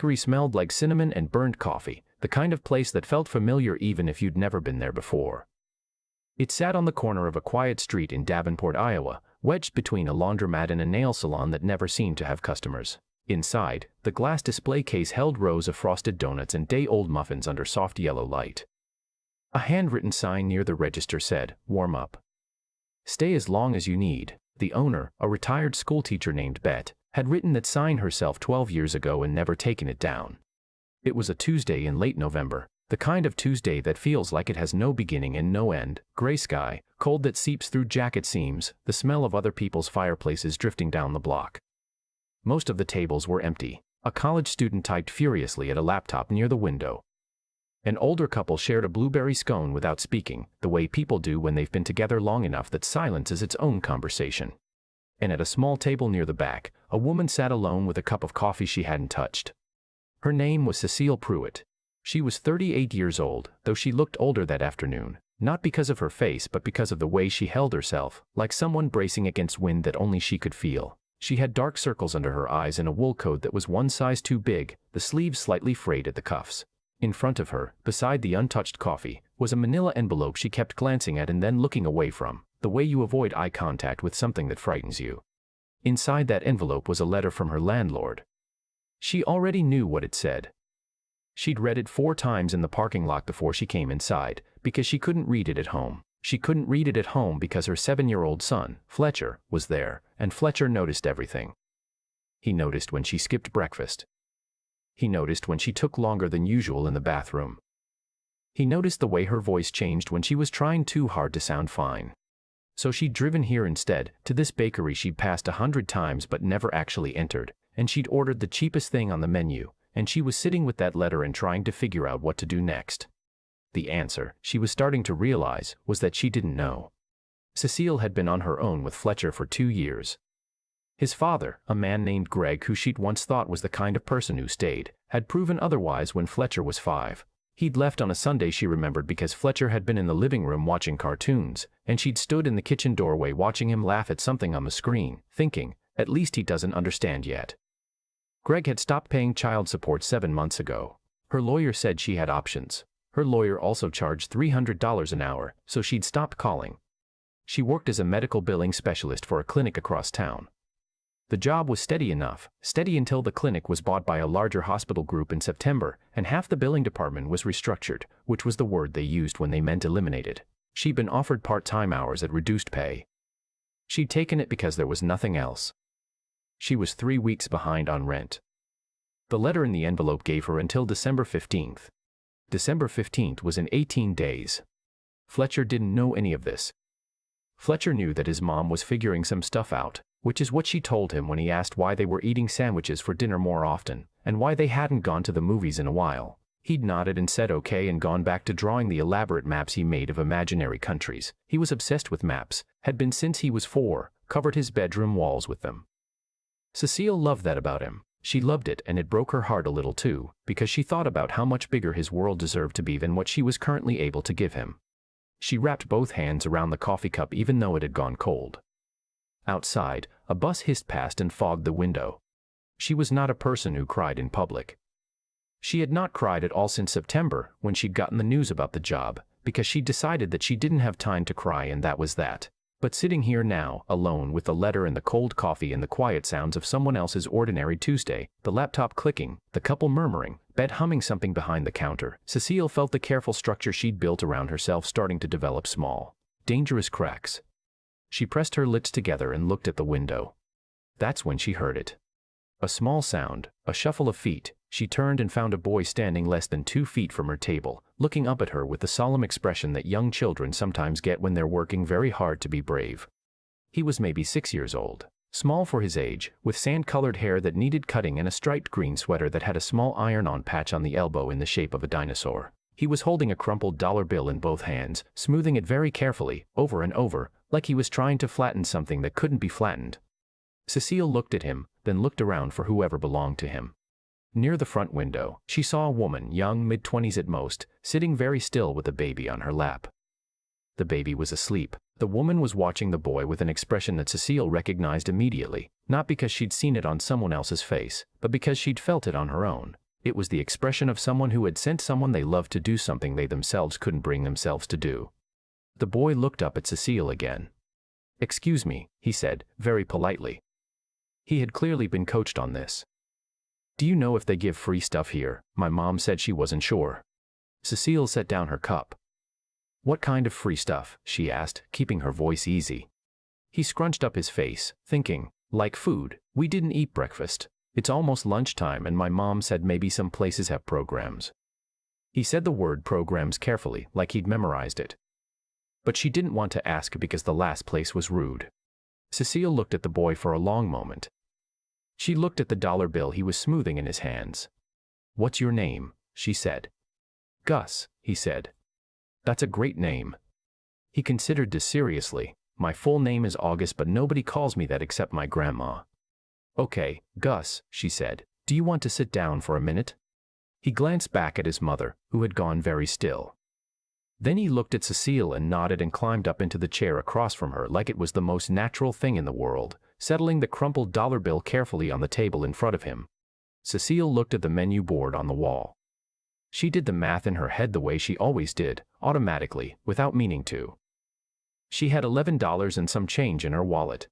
bakery smelled like cinnamon and burned coffee, the kind of place that felt familiar even if you'd never been there before. It sat on the corner of a quiet street in Davenport, Iowa, wedged between a laundromat and a nail salon that never seemed to have customers. Inside, the glass display case held rows of frosted donuts and day-old muffins under soft yellow light. A handwritten sign near the register said, "Warm up. Stay as long as you need." The owner, a retired schoolteacher named Bet, had written that sign herself 12 years ago and never taken it down. It was a Tuesday in late November, the kind of Tuesday that feels like it has no beginning and no end, gray sky, cold that seeps through jacket seams, the smell of other people's fireplaces drifting down the block. Most of the tables were empty. A college student typed furiously at a laptop near the window. An older couple shared a blueberry scone without speaking, the way people do when they've been together long enough that silence is its own conversation. And at a small table near the back, a woman sat alone with a cup of coffee she hadn't touched. Her name was Cecile Pruitt. She was 38 years old, though she looked older that afternoon, not because of her face but because of the way she held herself, like someone bracing against wind that only she could feel. She had dark circles under her eyes and a wool coat that was one size too big, the sleeves slightly frayed at the cuffs. In front of her, beside the untouched coffee, was a manila envelope she kept glancing at and then looking away from, the way you avoid eye contact with something that frightens you. Inside that envelope was a letter from her landlord. She already knew what it said. She'd read it 4 times in the parking lot before she came inside, because she couldn't read it at home. She couldn't read it at home because her 7-year-old son, Fletcher, was there, and Fletcher noticed everything. He noticed when she skipped breakfast. He noticed when she took longer than usual in the bathroom. He noticed the way her voice changed when she was trying too hard to sound fine. So she'd driven here instead, to this bakery she'd passed 100 times but never actually entered, and she'd ordered the cheapest thing on the menu, and she was sitting with that letter and trying to figure out what to do next. The answer, she was starting to realize, was that she didn't know. Cecile had been on her own with Fletcher for 2 years. His father, a man named Greg who she'd once thought was the kind of person who stayed, had proven otherwise when Fletcher was 5. He'd left on a Sunday she remembered because Fletcher had been in the living room watching cartoons, and she'd stood in the kitchen doorway watching him laugh at something on the screen, thinking, at least he doesn't understand yet. Greg had stopped paying child support 7 months ago. Her lawyer said she had options. Her lawyer also charged $300 an hour, so she'd stopped calling. She worked as a medical billing specialist for a clinic across town. The job was steady enough, steady until the clinic was bought by a larger hospital group in September, and half the billing department was restructured, which was the word they used when they meant eliminated. She'd been offered part-time hours at reduced pay. She'd taken it because there was nothing else. She was 3 weeks behind on rent. The letter in the envelope gave her until December 15th. December 15th was in 18 days. Fletcher didn't know any of this. Fletcher knew that his mom was figuring some stuff out, which is what she told him when he asked why they were eating sandwiches for dinner more often, and why they hadn't gone to the movies in a while. He'd nodded and said okay and gone back to drawing the elaborate maps he made of imaginary countries. He was obsessed with maps, had been since he was 4, covered his bedroom walls with them. Cecile loved that about him. She loved it, and it broke her heart a little too, because she thought about how much bigger his world deserved to be than what she was currently able to give him. She wrapped both hands around the coffee cup even though it had gone cold. Outside, a bus hissed past and fogged the window. She was not a person who cried in public. She had not cried at all since September, when she'd gotten the news about the job, because she'd decided that she didn't have time to cry and that was that. But sitting here now, alone with the letter and the cold coffee and the quiet sounds of someone else's ordinary Tuesday, the laptop clicking, the couple murmuring, Bet humming something behind the counter, Cecile felt the careful structure she'd built around herself starting to develop small, dangerous cracks. She pressed her lips together and looked at the window. That's when she heard it. A small sound, a shuffle of feet. She turned and found a boy standing less than 2 feet from her table, looking up at her with the solemn expression that young children sometimes get when they're working very hard to be brave. He was maybe 6 years old, small for his age, with sand-colored hair that needed cutting and a striped green sweater that had a small iron-on patch on the elbow in the shape of a dinosaur. He was holding a crumpled dollar bill in both hands, smoothing it very carefully, over and over, like he was trying to flatten something that couldn't be flattened. Cecile looked at him, then looked around for whoever belonged to him. Near the front window, she saw a woman, young, mid-20s at most, sitting very still with a baby on her lap. The baby was asleep. The woman was watching the boy with an expression that Cecile recognized immediately, not because she'd seen it on someone else's face, but because she'd felt it on her own. It was the expression of someone who had sent someone they loved to do something they themselves couldn't bring themselves to do. The boy looked up at Cecile again. "Excuse me," he said, very politely. He had clearly been coached on this. "Do you know if they give free stuff here? My mom said she wasn't sure." Cecile set down her cup. "What kind of free stuff?" she asked, keeping her voice easy. He scrunched up his face, thinking, "Like food. We didn't eat breakfast. It's almost lunchtime and my mom said maybe some places have programs." He said the word programs carefully, like he'd memorized it. But she didn't want to ask because the last place was rude. Cecile looked at the boy for a long moment. She looked at the dollar bill he was smoothing in his hands. "What's your name?" she said. "Gus," he said. "That's a great name." He considered this seriously. "My full name is August, but nobody calls me that except my grandma." "Okay, Gus," she said. "Do you want to sit down for a minute?" He glanced back at his mother, who had gone very still. Then he looked at Cecile and nodded and climbed up into the chair across from her like it was the most natural thing in the world, settling the crumpled dollar bill carefully on the table in front of him. Cecile looked at the menu board on the wall. She did the math in her head the way she always did, automatically, without meaning to. She had $11 and some change in her wallet.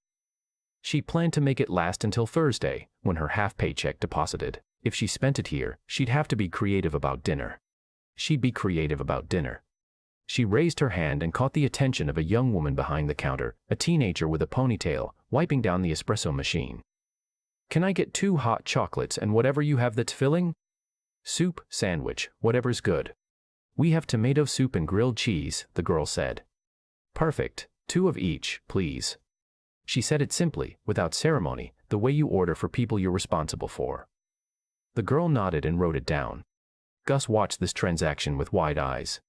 She planned to make it last until Thursday, when her half paycheck deposited. If she spent it here, she'd have to be creative about dinner. She'd be creative about dinner. She raised her hand and caught the attention of a young woman behind the counter, a teenager with a ponytail, wiping down the espresso machine. "Can I get 2 hot chocolates and whatever you have that's filling?" "Soup, sandwich, whatever's good." "We have tomato soup and grilled cheese," the girl said. "Perfect, 2 of each, please." She said it simply, without ceremony, the way you order for people you're responsible for. The girl nodded and wrote it down. Gus watched this transaction with wide eyes.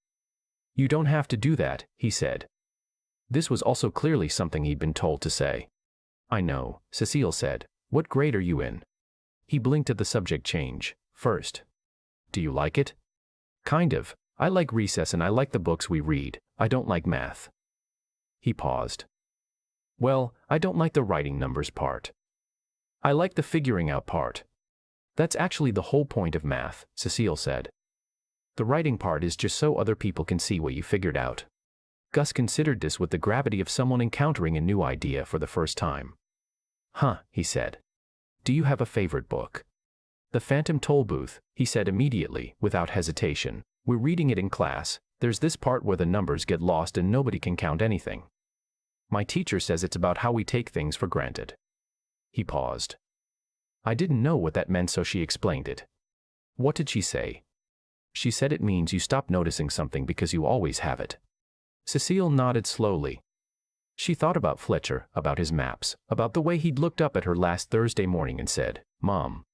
"You don't have to do that," he said. This was also clearly something he'd been told to say. "I know," Cecile said. "What grade are you in?" He blinked at the subject change. "First." "Do you like it?" "Kind of. I like recess and I like the books we read. I don't like math." He paused. "Well, I don't like the writing numbers part. I like the figuring out part." "That's actually the whole point of math," Cecile said. "The writing part is just so other people can see what you figured out." Gus considered this with the gravity of someone encountering a new idea for the first time. "Huh," he said. "Do you have a favorite book?" "The Phantom Tollbooth," he said immediately, without hesitation. "We're reading it in class. There's this part where the numbers get lost and nobody can count anything. My teacher says it's about how we take things for granted." He paused. I didn't know what that meant, so she explained it. "What did she say?" "She said it means you stop noticing something because you always have it." Cecile nodded slowly. She thought about Fletcher, about his maps, about the way he'd looked up at her last Thursday morning and said, "Mom,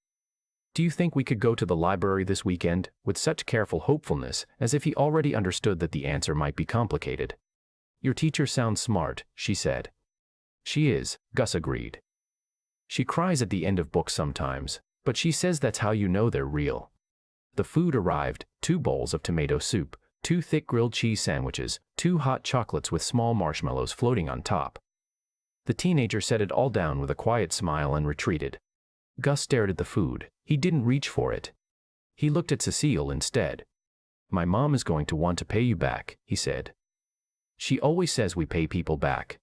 do you think we could go to the library this weekend?" with such careful hopefulness, as if he already understood that the answer might be complicated. "Your teacher sounds smart," she said. "She is," Gus agreed. "She cries at the end of books sometimes, but she says that's how you know they're real." The food arrived, 2 bowls of tomato soup, 2 thick grilled cheese sandwiches, 2 hot chocolates with small marshmallows floating on top. The teenager set it all down with a quiet smile and retreated. Gus stared at the food. He didn't reach for it. He looked at Cecile instead. "My mom is going to want to pay you back," he said. "She always says we pay people back."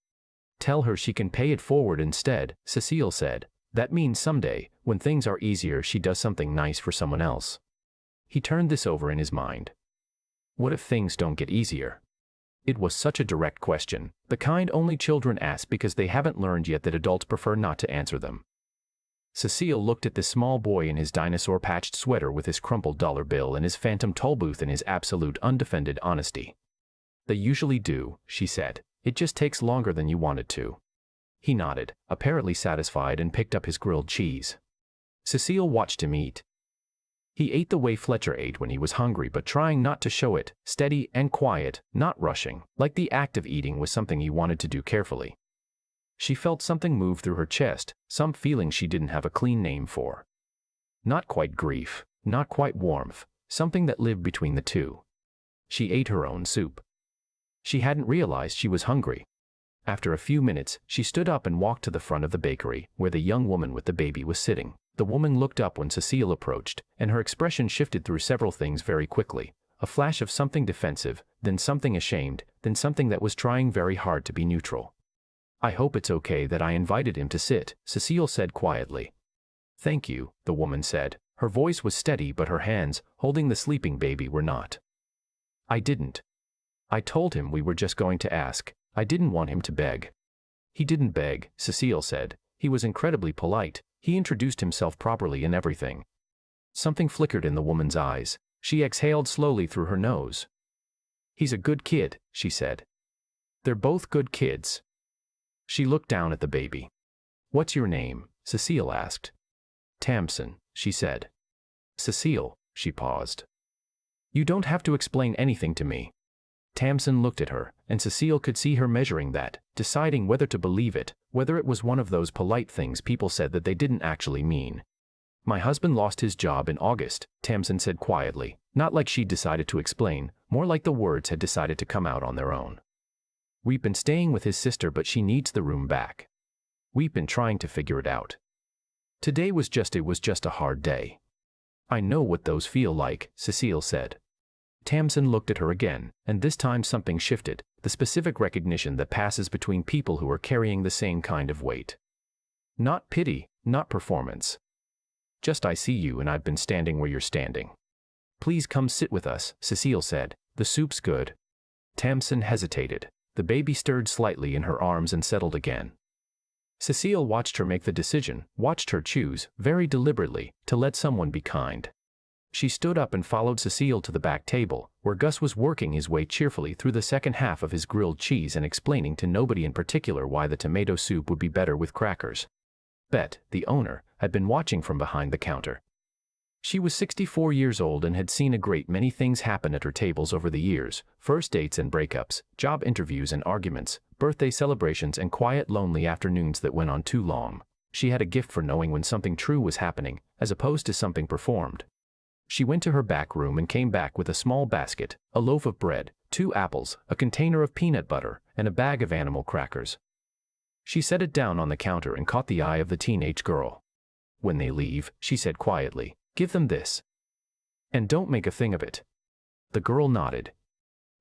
"Tell her she can pay it forward instead," Cecile said. "That means someday, when things are easier, she does something nice for someone else." He turned this over in his mind. What if things don't get easier? It was such a direct question, the kind only children ask because they haven't learned yet that adults prefer not to answer them. Cecile looked at this small boy in his dinosaur-patched sweater with his crumpled dollar bill and his phantom tollbooth and his absolute undefended honesty. "They usually do," she said. "It just takes longer than you want it to." He nodded, apparently satisfied, and picked up his grilled cheese. Cecile watched him eat. He ate the way Fletcher ate when he was hungry, but trying not to show it, steady and quiet, not rushing, like the act of eating was something he wanted to do carefully. She felt something move through her chest, some feeling she didn't have a clean name for. Not quite grief, not quite warmth, something that lived between the two. She ate her own soup. She hadn't realized she was hungry. After a few minutes, she stood up and walked to the front of the bakery, where the young woman with the baby was sitting. The woman looked up when Cecile approached, and her expression shifted through several things very quickly. A flash of something defensive, then something ashamed, then something that was trying very hard to be neutral. "I hope it's okay that I invited him to sit," Cecile said quietly. "Thank you," the woman said. Her voice was steady but her hands, holding the sleeping baby, were not. "I didn't. I told him we were just going to ask. I didn't want him to beg." "He didn't beg," Cecile said. "He was incredibly polite. He introduced himself properly and everything." Something flickered in the woman's eyes. She exhaled slowly through her nose. "He's a good kid," she said. "They're both good kids." She looked down at the baby. "What's your name?" Cecile asked. "Tamsin," she said. "Cecile," she paused. "You don't have to explain anything to me." Tamsin looked at her, and Cecile could see her measuring that, deciding whether to believe it, whether it was one of those polite things people said that they didn't actually mean. "My husband lost his job in August," Tamsin said quietly, not like she'd decided to explain, more like the words had decided to come out on their own. "We've been staying with his sister, but she needs the room back. We've been trying to figure it out. Today was just a hard day." "I know what those feel like," Cecile said. Tamsin looked at her again, and this time something shifted, the specific recognition that passes between people who are carrying the same kind of weight. Not pity, not performance. Just, "I see you and I've been standing where you're standing. Please come sit with us," Cecile said. "The soup's good." Tamsin hesitated. The baby stirred slightly in her arms and settled again. Cecile watched her make the decision, watched her choose, very deliberately, to let someone be kind. She stood up and followed Cecile to the back table, where Gus was working his way cheerfully through the second half of his grilled cheese and explaining to nobody in particular why the tomato soup would be better with crackers. Bet, the owner, had been watching from behind the counter. She was 64 years old and had seen a great many things happen at her tables over the years: first dates and breakups, job interviews and arguments, birthday celebrations and quiet lonely afternoons that went on too long. She had a gift for knowing when something true was happening, as opposed to something performed. She went to her back room and came back with a small basket, a loaf of bread, 2 apples, a container of peanut butter, and a bag of animal crackers. She set it down on the counter and caught the eye of the teenage girl. "When they leave," she said quietly, "give them this. And don't make a thing of it." The girl nodded.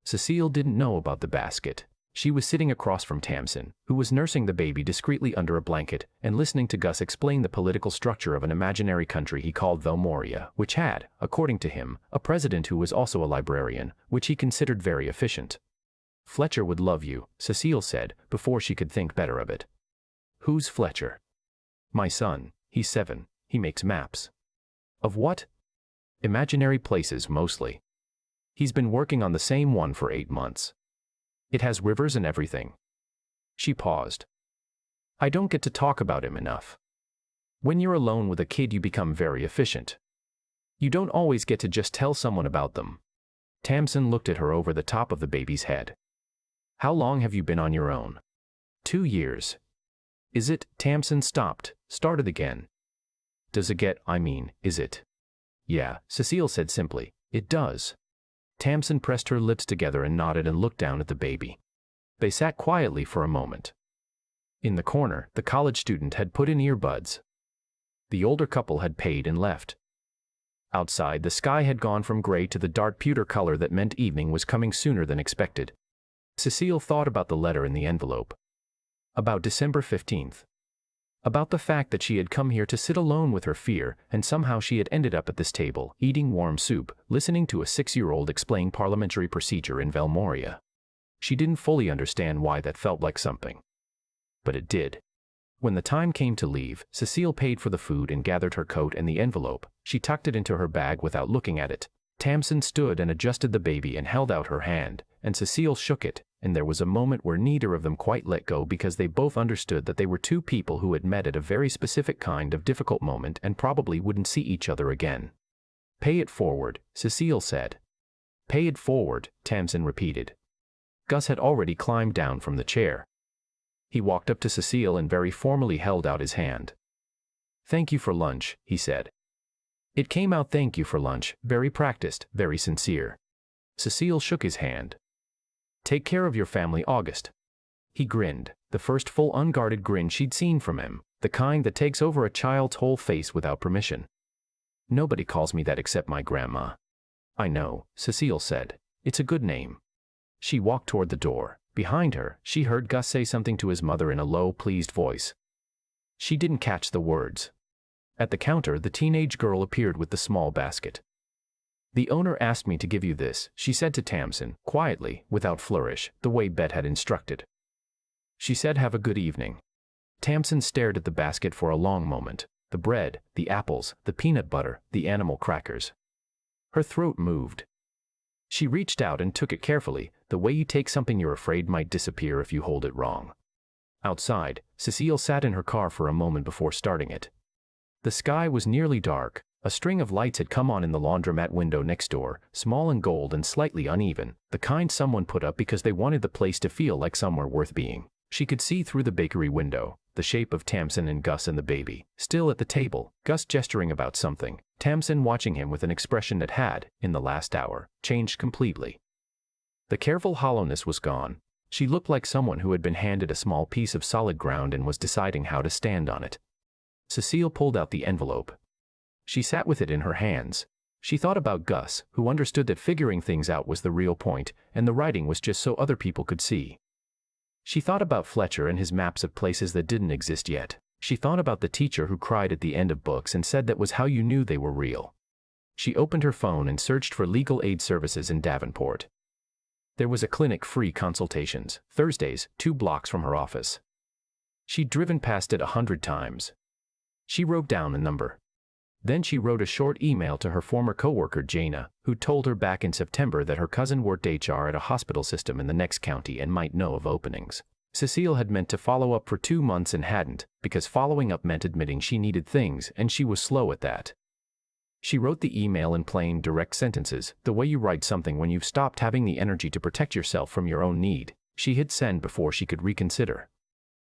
Cecile didn't know about the basket. She was sitting across from Tamsin, who was nursing the baby discreetly under a blanket, and listening to Gus explain the political structure of an imaginary country he called Velmoria, which had, according to him, a president who was also a librarian, which he considered very efficient. "Fletcher would love you," Cecile said, before she could think better of it. "Who's Fletcher?" "My son. He's 7. He makes maps." "Of what?" "Imaginary places, mostly. He's been working on the same one for 8 months. It has rivers and everything." She paused. "I don't get to talk about him enough. When you're alone with a kid, you become very efficient. You don't always get to just tell someone about them." Tamsin looked at her over the top of the baby's head. "How long have you been on your own?" 2 years. "Is it?" Tamsin stopped, started again. "Does it get, is it?" "Yeah," Cecile said simply. "It does." Tamsin pressed her lips together and nodded and looked down at the baby. They sat quietly for a moment. In the corner, the college student had put in earbuds. The older couple had paid and left. Outside, the sky had gone from gray to the dark pewter color that meant evening was coming sooner than expected. Cecile thought about the letter in the envelope. About December 15th. About the fact that she had come here to sit alone with her fear, and somehow she had ended up at this table, eating warm soup, listening to a 6-year-old explain parliamentary procedure in Velmoria. She didn't fully understand why that felt like something. But it did. When the time came to leave, Cecile paid for the food and gathered her coat and the envelope. She tucked it into her bag without looking at it. Tamsin stood and adjusted the baby and held out her hand, and Cecile shook it, and there was a moment where neither of them quite let go because they both understood that they were two people who had met at a very specific kind of difficult moment and probably wouldn't see each other again. "Pay it forward," Cecile said. "Pay it forward," Tamsin repeated. Gus had already climbed down from the chair. He walked up to Cecile and very formally held out his hand. "Thank you for lunch," he said. It came out "thank you for lunch," very practiced, very sincere. Cecile shook his hand. "Take care of your family, August." He grinned, the first full unguarded grin she'd seen from him, the kind that takes over a child's whole face without permission. Nobody calls me that except my grandma. I know, Cecile said. It's a good name. She walked toward the door. Behind her, she heard Gus say something to his mother in a low, pleased voice. She didn't catch the words. At the counter, the teenage girl appeared with the small basket. The owner asked me to give you this, she said to Tamsin, quietly, without flourish, the way Bet had instructed. She said, have a good evening. Tamsin stared at the basket for a long moment. The bread, the apples, the peanut butter, the animal crackers. Her throat moved. She reached out and took it carefully, the way you take something you're afraid might disappear if you hold it wrong. Outside, Cecile sat in her car for a moment before starting it. The sky was nearly dark. A string of lights had come on in the laundromat window next door, small and gold and slightly uneven, the kind someone put up because they wanted the place to feel like somewhere worth being. She could see through the bakery window, the shape of Tamsin and Gus and the baby, still at the table, Gus gesturing about something, Tamsin watching him with an expression that had, in the last hour, changed completely. The careful hollowness was gone. She looked like someone who had been handed a small piece of solid ground and was deciding how to stand on it. Cecile pulled out the envelope. She sat with it in her hands. She thought about Gus, who understood that figuring things out was the real point, and the writing was just so other people could see. She thought about Fletcher and his maps of places that didn't exist yet. She thought about the teacher who cried at the end of books and said that was how you knew they were real. She opened her phone and searched for legal aid services in Davenport. There was a clinic, free consultations, Thursdays, 2 blocks from her office. She'd driven past it 100 times. She wrote down a number. Then she wrote a short email to her former coworker Jana, who told her back in September that her cousin worked HR at a hospital system in the next county and might know of openings. Cecile had meant to follow up for 2 months and hadn't, because following up meant admitting she needed things, and she was slow at that. She wrote the email in plain, direct sentences, the way you write something when you've stopped having the energy to protect yourself from your own need. She hit send before she could reconsider.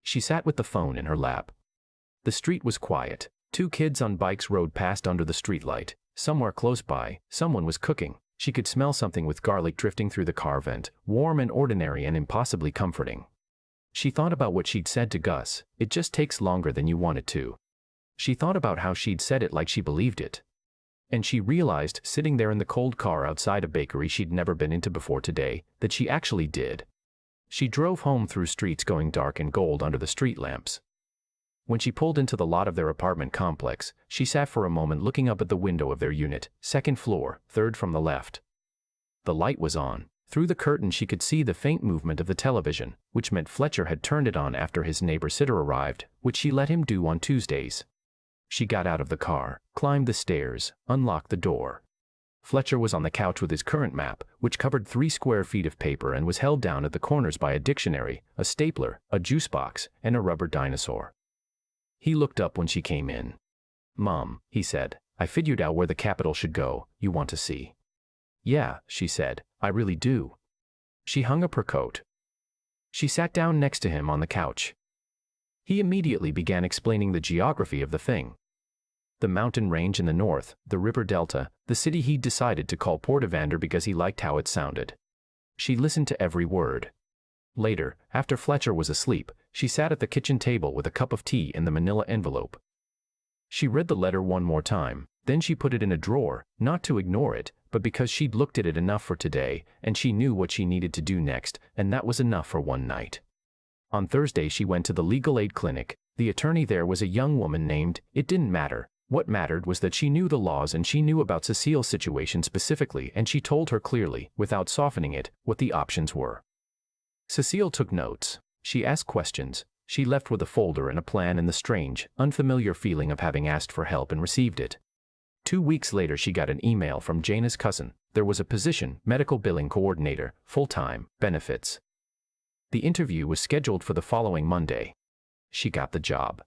She sat with the phone in her lap. The street was quiet. 2 kids on bikes rode past under the streetlight. Somewhere close by, someone was cooking. She could smell something with garlic drifting through the car vent, warm and ordinary and impossibly comforting. She thought about what she'd said to Gus, it just takes longer than you want it to. She thought about how she'd said it like she believed it. And she realized, sitting there in the cold car outside a bakery she'd never been into before today, that she actually did. She drove home through streets going dark and gold under the street lamps. When she pulled into the lot of their apartment complex, she sat for a moment looking up at the window of their unit, 2nd floor, 3rd from the left. The light was on. Through the curtain she could see the faint movement of the television, which meant Fletcher had turned it on after his neighbor sitter arrived, which she let him do on Tuesdays. She got out of the car, climbed the stairs, unlocked the door. Fletcher was on the couch with his current map, which covered 3 square feet of paper and was held down at the corners by a dictionary, a stapler, a juice box, and a rubber dinosaur. He looked up when she came in. "Mom," he said, "I figured out where the capital should go. You want to see?" "Yeah," she said, "I really do." She hung up her coat. She sat down next to him on the couch. He immediately began explaining the geography of the thing. The mountain range in the north, the river delta, the city he'd decided to call Port Evander because he liked how it sounded. She listened to every word. Later, after Fletcher was asleep, she sat at the kitchen table with a cup of tea in the manila envelope. She read the letter one more time, then she put it in a drawer, not to ignore it, but because she'd looked at it enough for today, and she knew what she needed to do next, and that was enough for one night. On Thursday she went to the legal aid clinic. The attorney there was a young woman named, it didn't matter. What mattered was that she knew the laws and she knew about Cecile's situation specifically, and she told her clearly, without softening it, what the options were. Cecile took notes. She asked questions. She left with a folder and a plan and the strange, unfamiliar feeling of having asked for help and received it. 2 weeks later she got an email from Jana's cousin. There was a position, medical billing coordinator, full-time, benefits. The interview was scheduled for the following Monday. She got the job.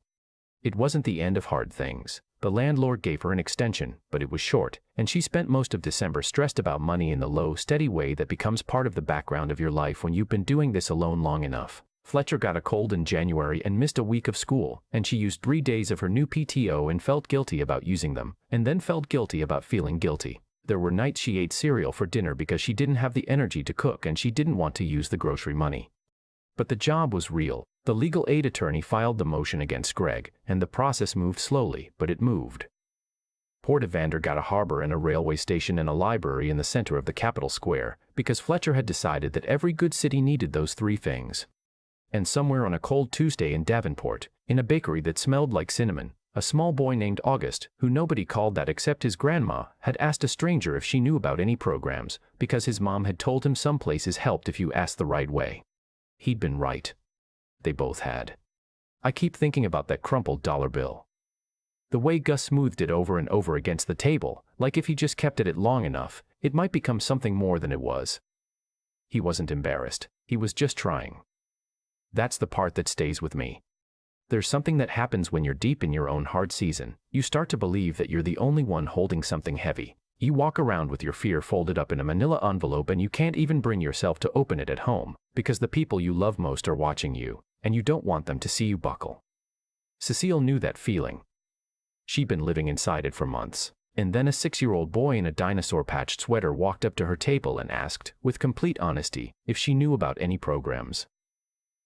It wasn't the end of hard things. The landlord gave her an extension, but it was short, and she spent most of December stressed about money in the low, steady way that becomes part of the background of your life when you've been doing this alone long enough. Fletcher got a cold in January and missed a week of school, and she used 3 days of her new PTO and felt guilty about using them, and then felt guilty about feeling guilty. There were nights she ate cereal for dinner because she didn't have the energy to cook and she didn't want to use the grocery money. But the job was real. The legal aid attorney filed the motion against Greg, and the process moved slowly, but it moved. Port Evander got a harbor and a railway station and a library in the center of the capital square, because Fletcher had decided that every good city needed those three things. And somewhere on a cold Tuesday in Davenport, in a bakery that smelled like cinnamon, a small boy named August, who nobody called that except his grandma, had asked a stranger if she knew about any programs, because his mom had told him some places helped if you asked the right way. He'd been right. They both had. I keep thinking about that crumpled dollar bill. The way Gus smoothed it over and over against the table, like if he just kept at it long enough, it might become something more than it was. He wasn't embarrassed. He was just trying. That's the part that stays with me. There's something that happens when you're deep in your own hard season. You start to believe that you're the only one holding something heavy. You walk around with your fear folded up in a manila envelope and you can't even bring yourself to open it at home, because the people you love most are watching you, and you don't want them to see you buckle. Cecile knew that feeling. She'd been living inside it for months. And then a 6-year-old boy in a dinosaur-patched sweater walked up to her table and asked, with complete honesty, if she knew about any programs.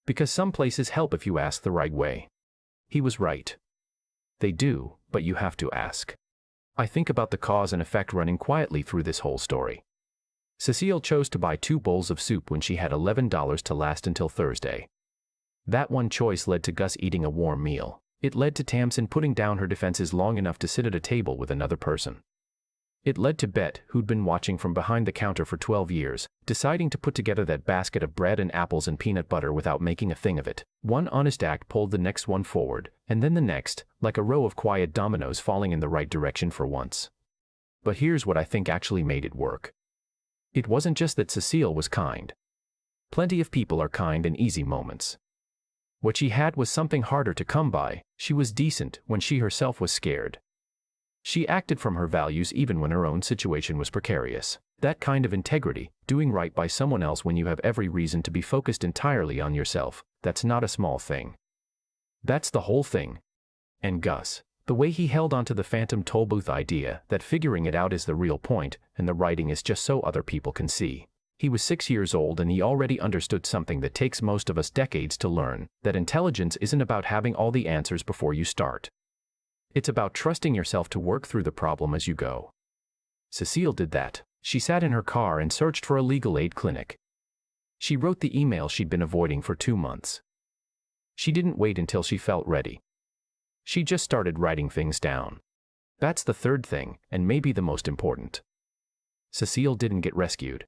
Because some places help if you ask the right way. He was right. They do, but you have to ask. I think about the cause and effect running quietly through this whole story. Cecile chose to buy 2 bowls of soup when she had $11 to last until Thursday. That one choice led to Gus eating a warm meal. It led to Tamsin putting down her defenses long enough to sit at a table with another person. It led to Bet, who'd been watching from behind the counter for 12 years, deciding to put together that basket of bread and apples and peanut butter without making a thing of it. One honest act pulled the next one forward, and then the next, like a row of quiet dominoes falling in the right direction for once. But here's what I think actually made it work. It wasn't just that Cecile was kind. Plenty of people are kind in easy moments. What she had was something harder to come by. She was decent when she herself was scared. She acted from her values even when her own situation was precarious. That kind of integrity, doing right by someone else when you have every reason to be focused entirely on yourself, that's not a small thing. That's the whole thing. And Gus, the way he held onto the phantom tollbooth idea that figuring it out is the real point and the writing is just so other people can see. He was 6 years old and he already understood something that takes most of us decades to learn, that intelligence isn't about having all the answers before you start. It's about trusting yourself to work through the problem as you go. Cecile did that. She sat in her car and searched for a legal aid clinic. She wrote the email she'd been avoiding for 2 months. She didn't wait until she felt ready. She just started writing things down. That's the third thing, and maybe the most important. Cecile didn't get rescued.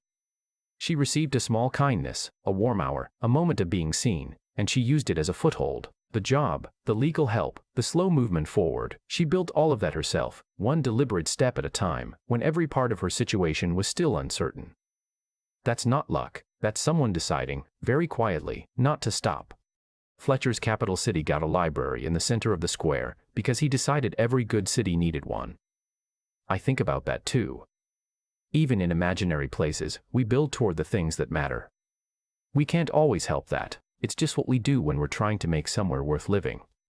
She received a small kindness, a warm hour, a moment of being seen, and she used it as a foothold. The job, the legal help, the slow movement forward. She built all of that herself, one deliberate step at a time, when every part of her situation was still uncertain. That's not luck. That's someone deciding, very quietly, not to stop. Fletcher's capital city got a library in the center of the square because he decided every good city needed one. I think about that too. Even in imaginary places, we build toward the things that matter. We can't always help that. It's just what we do when we're trying to make somewhere worth living.